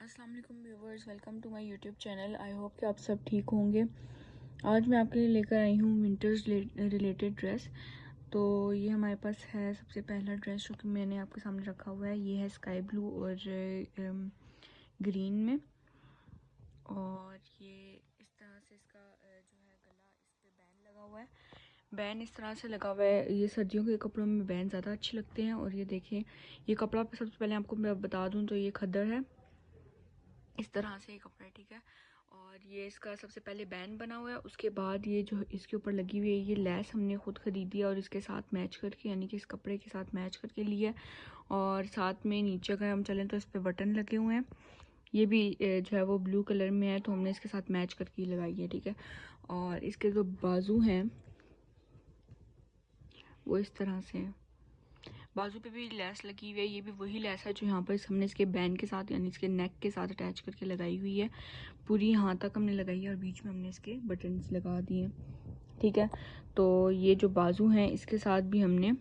अस्सलाम वालेकुम viewers, welcome to my YouTube channel. I hope कि आप सब ठीक होंगे। आज मैं आपके लिए लेकर आई हूँ विंटर्स रिलेटेड ड्रेस। तो ये हमारे पास है सबसे पहला ड्रेस जो कि मैंने आपके सामने रखा हुआ है। ये है स्काई ब्लू और ग्रीन में, और ये इस तरह से इसका जो है गला, इस पे बैंड लगा हुआ है। बैन इस तरह से लगा हुआ है। ये सर्दियों के कपड़ों में बैन ज़्यादा अच्छे लगते हैं। और ये देखें, ये कपड़ा सबसे पहले आपको मैं बता दूँ तो ये खद्दर है, इस तरह से ये कपड़ा है, ठीक है। और ये इसका सबसे पहले बैंड बना हुआ है, उसके बाद ये जो इसके ऊपर लगी हुई है ये लैस हमने खुद खरीदी है और इसके साथ मैच करके, यानी कि इस कपड़े के साथ मैच करके लिया। और साथ में नीचे अगर हम चलें तो इस पर बटन लगे हुए हैं। ये भी जो है वो ब्लू कलर में है, तो हमने इसके साथ मैच करके लगाई है, ठीक है। और इसके जो बाजू हैं वो इस तरह से है। बाजू पे भी लेस लगी हुई है। ये भी वही लेस है जो यहाँ पर हमने इसके बैंड के साथ यानी इसके नेक के साथ अटैच करके लगाई हुई है। पूरी यहाँ तक हमने लगाई है और बीच में हमने इसके बटन्स लगा दिए, ठीक है। तो ये जो बाजू हैं इसके साथ भी हमने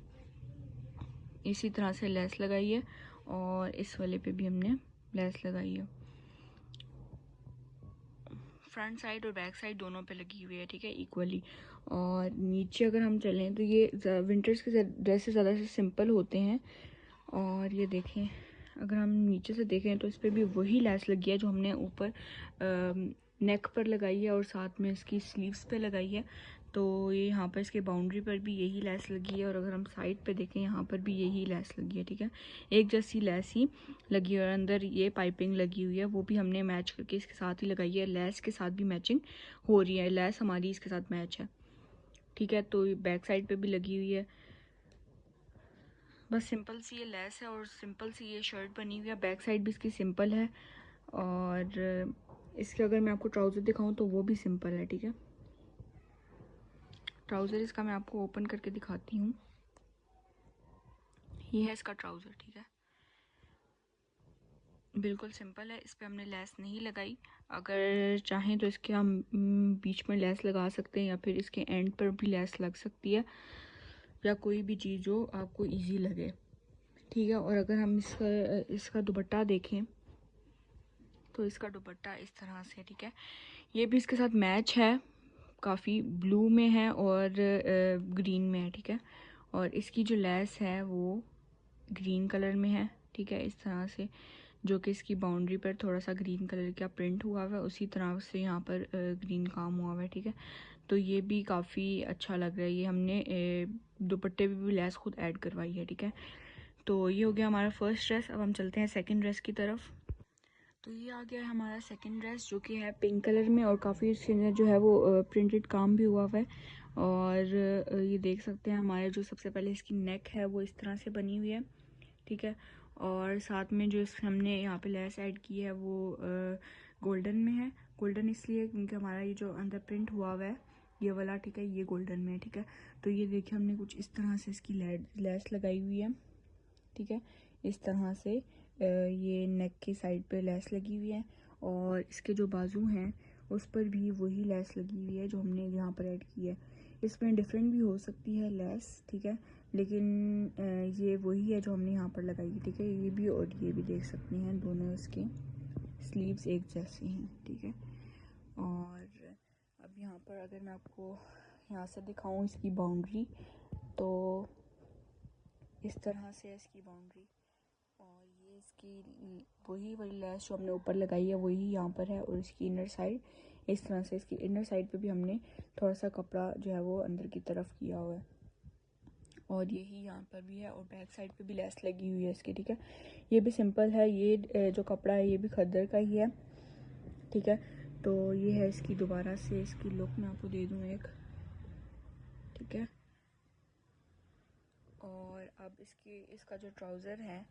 इसी तरह से लेस लगाई है और इस वाले पे भी हमने लेस लगाई है। फ्रंट साइड और बैक साइड दोनों पे लगी हुई है, ठीक है, इक्वली। और नीचे अगर हम चलें तो ये विंटर्स के ड्रेसेस ज़्यादा से सिंपल होते हैं। और ये देखें, अगर हम नीचे से देखें तो इस पर भी वही लेस लगी है जो हमने ऊपर नेक पर लगाई है और साथ में इसकी स्लीव्स पे लगाई है। तो ये यहाँ पर इसके बाउंड्री पर भी यही लेस लगी है और अगर हम साइड पे देखें यहाँ पर भी यही लेस लगी है, ठीक है। एक जैसी लेस ही लगी है और अंदर ये पाइपिंग लगी हुई है, वो भी हमने मैच करके इसके साथ ही लगाई है। लेस के साथ भी मैचिंग हो रही है, लेस हमारी इसके साथ मैच है, ठीक है। तो बैक साइड पे भी लगी हुई है। बस सिंपल सी ये लेस है और सिंपल सी ये शर्ट बनी हुई है। बैक साइड भी इसकी सिंपल है और इसके अगर मैं आपको ट्राउज़र दिखाऊं तो वो भी सिंपल है, ठीक है। ट्राउज़र इसका मैं आपको ओपन करके दिखाती हूँ। ये है इसका ट्राउज़र, ठीक है, बिल्कुल सिंपल है। इस पर हमने लेस नहीं लगाई। अगर चाहें तो इसके हम बीच में लेस लगा सकते हैं या फिर इसके एंड पर भी लेस लग सकती है, या कोई भी चीज़ जो आपको इजी लगे, ठीक है। और अगर हम इसका दुपट्टा देखें तो इसका दुपट्टा इस तरह से, ठीक है। ये भी इसके साथ मैच है, काफ़ी ब्लू में है और ग्रीन में है, ठीक है। और इसकी जो लेस है वो ग्रीन कलर में है, ठीक है, इस तरह से, जो कि इसकी बाउंड्री पर थोड़ा सा ग्रीन कलर का प्रिंट हुआ हुआ है, उसी तरह से यहाँ पर ग्रीन काम हुआ हुआ है, ठीक है। तो ये भी काफ़ी अच्छा लग रहा है। ये हमने दुपट्टे भी लेस खुद ऐड करवाई है, ठीक है। तो ये हो गया हमारा फर्स्ट ड्रेस। अब हम चलते हैं सेकंड ड्रेस की तरफ। तो ये आ गया है हमारा सेकंड ड्रेस जो कि है पिंक कलर में और काफ़ी इसके जो है वो प्रिंटेड काम भी हुआ हुआ है। और ये देख सकते हैं हमारे जो सबसे पहले इसकी नेक है वो इस तरह से बनी हुई है, ठीक है। और साथ में जो हमने यहाँ पे लेस ऐड की है वो गोल्डन में है। गोल्डन इसलिए क्योंकि हमारा ये जो अंदर प्रिंट हुआ हुआ है ये वाला, ठीक है, ये गोल्डन में है, ठीक है। तो ये देखिए हमने कुछ इस तरह से इसकी लेस लगाई हुई है, ठीक है। इस तरह से ये नेक की साइड पे लेस लगी हुई है और इसके जो बाजू हैं उस पर भी वही लेस लगी हुई है जो हमने यहाँ पर ऐड की है। इसमें डिफरेंट भी हो सकती है लेस, ठीक है, लेकिन ये वही है जो हमने यहाँ पर लगाई है, ठीक है। ये भी और ये भी देख सकते हैं, दोनों इसके स्लीव्स एक जैसी हैं, ठीक है। और अब यहाँ पर अगर मैं आपको यहाँ से दिखाऊँ इसकी बाउंड्री, तो इस तरह से है इसकी बाउंड्री। और ये इसकी वही वाली लेस जो हमने ऊपर लगाई है वही यहाँ पर है और इसकी इनर साइड इस तरह से, इसकी इनर साइड पे भी हमने थोड़ा सा कपड़ा जो है वो अंदर की तरफ किया हुआ है और यही यहाँ पर भी है और बैक साइड पे भी लेस लगी हुई है इसकी, ठीक है। ये भी सिंपल है। ये जो कपड़ा है ये भी खद्दर का ही है, ठीक है। तो ये है इसकी, दोबारा से इसकी लुक मैं आपको दे दूँ एक, ठीक है। और अब इसका जो ट्राउज़र है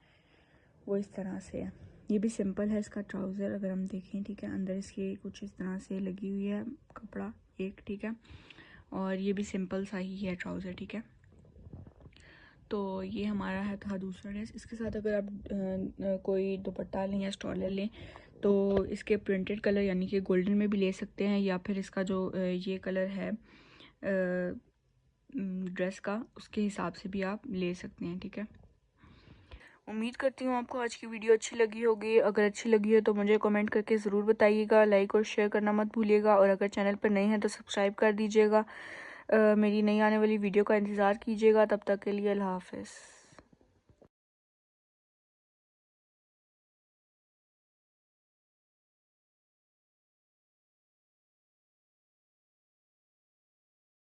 वो इस तरह से है। ये भी सिंपल है इसका ट्राउज़र, अगर हम देखें, ठीक है। अंदर इसके कुछ इस तरह से लगी हुई है कपड़ा एक, ठीक है। और ये भी सिंपल सा ही है ट्राउज़र, ठीक है। तो ये हमारा है था दूसरा ड्रेस। इसके साथ अगर आप कोई दुपट्टा लें या स्टॉलर लें तो इसके प्रिंटेड कलर यानी कि गोल्डन में भी ले सकते हैं या फिर इसका जो ये कलर है ड्रेस का उसके हिसाब से भी आप ले सकते हैं, ठीक है। उम्मीद करती हूँ आपको आज की वीडियो अच्छी लगी होगी। अगर अच्छी लगी हो तो मुझे कमेंट करके ज़रूर बताइएगा, लाइक और शेयर करना मत भूलिएगा, और अगर चैनल पर नए हैं तो सब्सक्राइब कर दीजिएगा। मेरी नई आने वाली वीडियो का इंतज़ार कीजिएगा। तब तक के लिए अल्लाह हाफ़िज़।